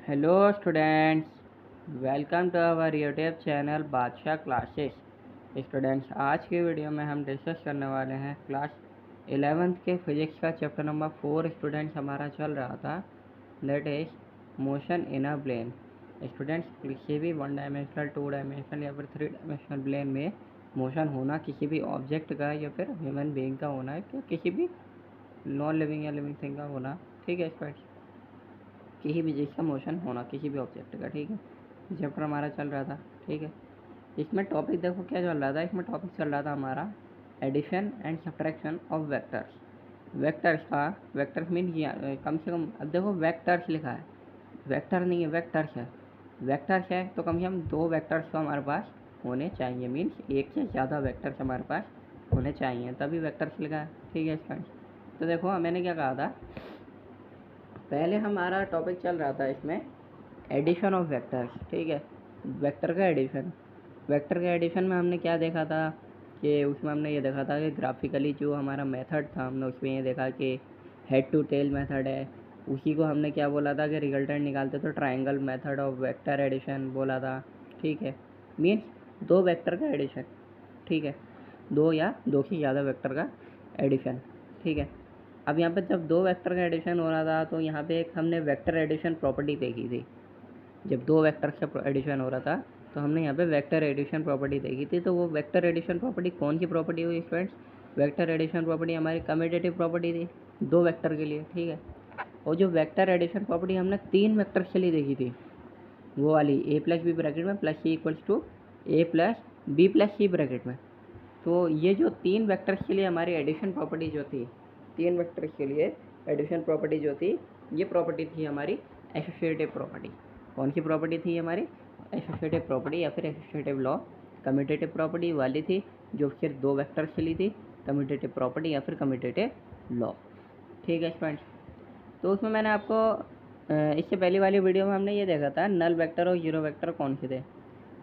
Hello students, welcome to our YouTube channel Badshah classes. Students, आज की video में हम डिस्कस करने वाले हैं क्लास 11th के फिजिक्स का चैप्टर नंबर 4। स्टूडेंट्स, हमारा चल रहा था that is motion in a plane. Students, किसी भी वन डायमेंशनल, टू डायमेंशनल या फिर थ्री डायमेंशनल प्लेन में मोशन होना किसी भी ऑब्जेक्ट का या फिर ह्यूमन बीइंग का होना है, या किसी भी नॉन लिविंग या लिविंग थिंग का होना, ठीक है स्टूडेंट्स। किसी भी चीज़ का मोशन होना किसी भी ऑब्जेक्ट का, ठीक है। चैप्टर हमारा चल रहा था, ठीक है। इसमें टॉपिक देखो क्या चल रहा था। इसमें टॉपिक चल रहा था हमारा addition and subtraction of vectors. Vectors का, वेक्टर्स मीन कम से कम, अब देखो वेक्टर्स लिखा है, वेक्टर नहीं है, वेक्टर्स है। वेक्टर्स है तो कम से कम दो वेक्टर्स तो हमारे पास होने चाहिए, मीन्स एक से ज़्यादा वेक्टर्स हमारे पास होने चाहिए, तभी वेक्टर्स लिखा है, ठीक है फ्रेंड्स। तो देखो मैंने क्या कहा था, पहले हमारा टॉपिक चल रहा था इसमें एडिशन ऑफ वेक्टर्स, ठीक है। वेक्टर का एडिशन, वेक्टर के एडिशन में हमने क्या देखा था कि उसमें हमने ये देखा था कि ग्राफिकली जो हमारा मेथड था, हमने उसमें ये देखा कि हेड टू टेल मेथड है। उसी को हमने क्या बोला था कि रिजल्टेंट निकालते तो triangle method of vector addition बोला था, ठीक है। मीन्स दो वेक्टर का एडिशन, ठीक है, दो या दो से ज़्यादा वेक्टर का एडिशन, ठीक है। अब यहाँ पे जब दो वेक्टर का एडिशन हो रहा था तो यहाँ पे एक हमने वेक्टर एडिशन प्रॉपर्टी देखी थी। जब दो वेक्टर का एडिशन हो रहा था तो हमने यहाँ पे वेक्टर एडिशन प्रॉपर्टी देखी थी। तो वो वेक्टर एडिशन प्रॉपर्टी कौन सी प्रॉपर्टी हुई स्टूडेंट्स? वेक्टर एडिशन प्रॉपर्टी हमारी कम्यूटेटिव प्रॉपर्टी थी दो वेक्टर के लिए, ठीक है। और जो वेक्टर एडिशन प्रॉपर्टी हमने तीन वेक्टर्स के लिए देखी थी, वो वाली ए प्लस बी ब्रैकेट में plus C equals to A plus B plus C bracket में। तो ये जो तीन वेक्टर्स के लिए हमारी एडिशन प्रॉपर्टी जो थी, तीन वेक्टर्स के लिए एडिशन प्रॉपर्टी जो थी, ये प्रॉपर्टी थी हमारी एसोसिएटिव प्रॉपर्टी। कौन सी प्रॉपर्टी थी हमारी? एसोसिएटिव प्रॉपर्टी या फिर एसोसिएटिव लॉ। कम्यूटेटिव प्रॉपर्टी वाली थी जो सिर्फ दो वेक्टर्स के लिए थी, कम्यूटेटिव प्रॉपर्टी या फिर कम्यूटेटिव लॉ, ठीक है फ्रेंड्स। तो उसमें मैंने आपको इससे पहली वाली वीडियो में हमने ये देखा था नल वेक्टर और जीरो वेक्टर कौन से थे।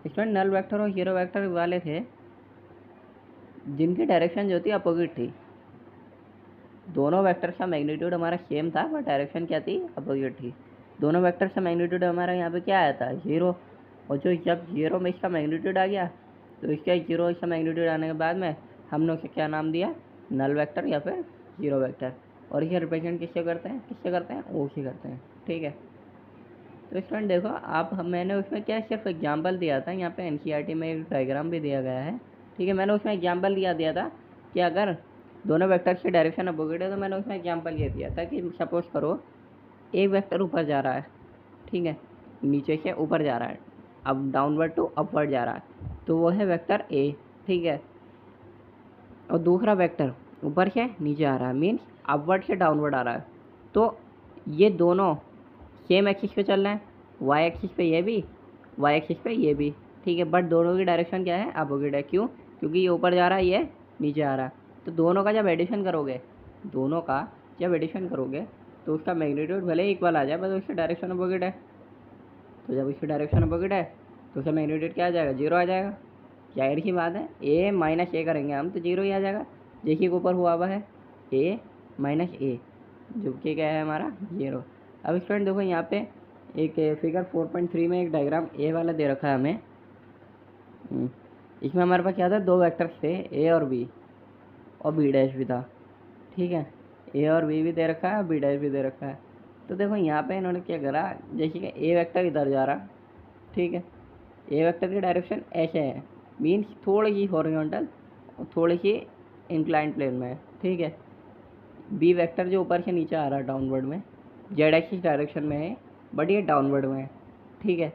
इसमें नल वेक्टर और जीरो वेक्टर वाले थे जिनकी डायरेक्शन जो थी अपोजिट थी। दोनों वेक्टर्स का मैग्नीट्यूड हमारा सेम था, पर डायरेक्शन क्या थी? अपोजिट थी। दोनों वेक्टर्स का मैग्नीट्यूड हमारा यहाँ पे क्या आया था? जीरो। और जो जब जीरो में इसका मैग्नीट्यूड आ गया तो इसका जीरो, इसका मैग्नीट्यूड आने के बाद में हमने उसे क्या नाम दिया? नल वेक्टर या फिर जीरो वेक्टर। और इसे रिप्रेजेंट किससे करते हैं? किससे करते हैं? ओ से करते हैं, ठीक है। तो स्टूडेंट देखो, मैंने उसमें क्या सिर्फ एग्जाम्पल दिया था। यहाँ पे एनसीईआरटी में एक डायग्राम भी दिया गया है, ठीक है। मैंने उसमें एग्जाम्पल दिया था कि अगर दोनों वेक्टर्स की डायरेक्शन अपोजिट है तो मैंने उसमें एग्जाम्पल ये दिया था कि सपोज करो एक वेक्टर ऊपर जा रहा है, ठीक है, नीचे से ऊपर जा रहा है, अब डाउनवर्ड टू अपवर्ड जा रहा है, तो वो है वेक्टर ए, ठीक है। और दूसरा वेक्टर ऊपर से नीचे आ रहा है, मीन्स अपवर्ड से डाउनवर्ड आ रहा है। तो ये दोनों सेम एक्सिस पे चल रहे हैं, वाई एक्सिस पे ये भी, वाई एक्सिस पे ये भी, ठीक है। बट दोनों की डायरेक्शन क्या है? अपोजिट है। क्यों? क्योंकि ये ऊपर जा रहा है, ये नीचे आ रहा है। तो दोनों का जब एडिशन करोगे, दोनों का जब एडिशन करोगे तो उसका मैग्नीट्यूड भले ही इक्वल आ जाए, बस उसकी डायरेक्शन अपोजिट है। तो जब उसकी डायरेक्शन अपोजिट है तो उसका मैग्नीट्यूड क्या आ जाएगा? जीरो आ जाएगा। जाहिर सी बात है, ए माइनस ए करेंगे हम तो जीरो ही आ जाएगा। देखिए ऊपर हुआ हुआ है ए माइनस ए, जो कि क्या है हमारा? जीरो। अब स्टूडेंट देखो यहाँ पे एक फिगर 4.3 में एक डायग्राम ए वाला दे रखा है हमें। इसमें हमारे पास क्या था? दो वेक्टर्स थे, ए और बी, और बी डैश भी था, ठीक है। ए और बी भी दे रखा है, बी डैश भी दे रखा है। तो देखो यहाँ पे इन्होंने क्या करा, जैसे कि ए वेक्टर इधर जा रहा, ठीक है। ए वेक्टर की डायरेक्शन ऐसे है, मीन्स थोड़ी सी हॉरिजॉन्टल और थोड़ी सी इंक्लाइंड प्लेन में है, ठीक है। बी वेक्टर जो ऊपर से नीचे आ रहा है डाउनवर्ड में, जेड एक्सिस डायरेक्शन में है, बट ये डाउनवर्ड में है, ठीक है।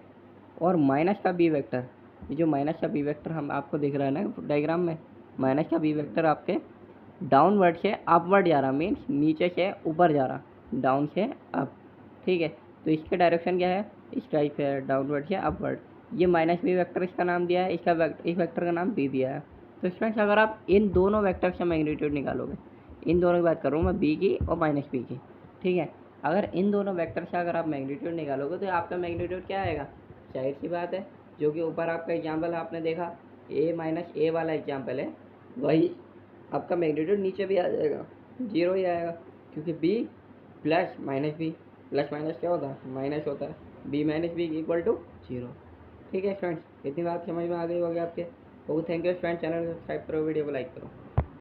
और माइनस का बी वेक्टर, ये जो माइनस का बी वेक्टर हम आपको दिख रहा है ना डायग्राम में, माइनस का बी वेक्टर आपके डाउनवर्ड से अपवर्ड जा रहा, मीन्स नीचे से ऊपर जा रहा, डाउन से अप, ठीक है। तो इसके डायरेक्शन क्या है? इस टाइप से है, डाउनवर्ड से अपवर्ड। ये माइनस बी वेक्टर इसका नाम दिया है, इस वेक्टर का नाम बी दिया है। तो स्टूडेंट्स अगर आप इन दोनों वेक्टर का मैग्नीट्यूड निकालोगे, इन दोनों की बात कर रहा हूँ मैं, बी की और माइनस बी की, ठीक है। अगर इन दोनों वेक्टर से अगर आप मैग्नीट्यूड निकालोगे तो आपका मैग्नीट्यूड क्या आएगा? जाहिर सी बात है, जो कि ऊपर आपका एग्जाम्पल आपने देखा ए माइनस ए वाला एग्जाम्पल है, वही आपका मैग्नीट्यूड नीचे भी आ जाएगा, जीरो ही आएगा, क्योंकि B plus minus B, plus minus क्या होता है, माइनस होता है, B minus B equal to 0। ठीक है स्टूडेंट्स, इतनी बात समझ में आ गई होगी आपके। तो थैंक यू स्टूडेंट, चैनल को सब्सक्राइब करो, वीडियो को लाइक करो।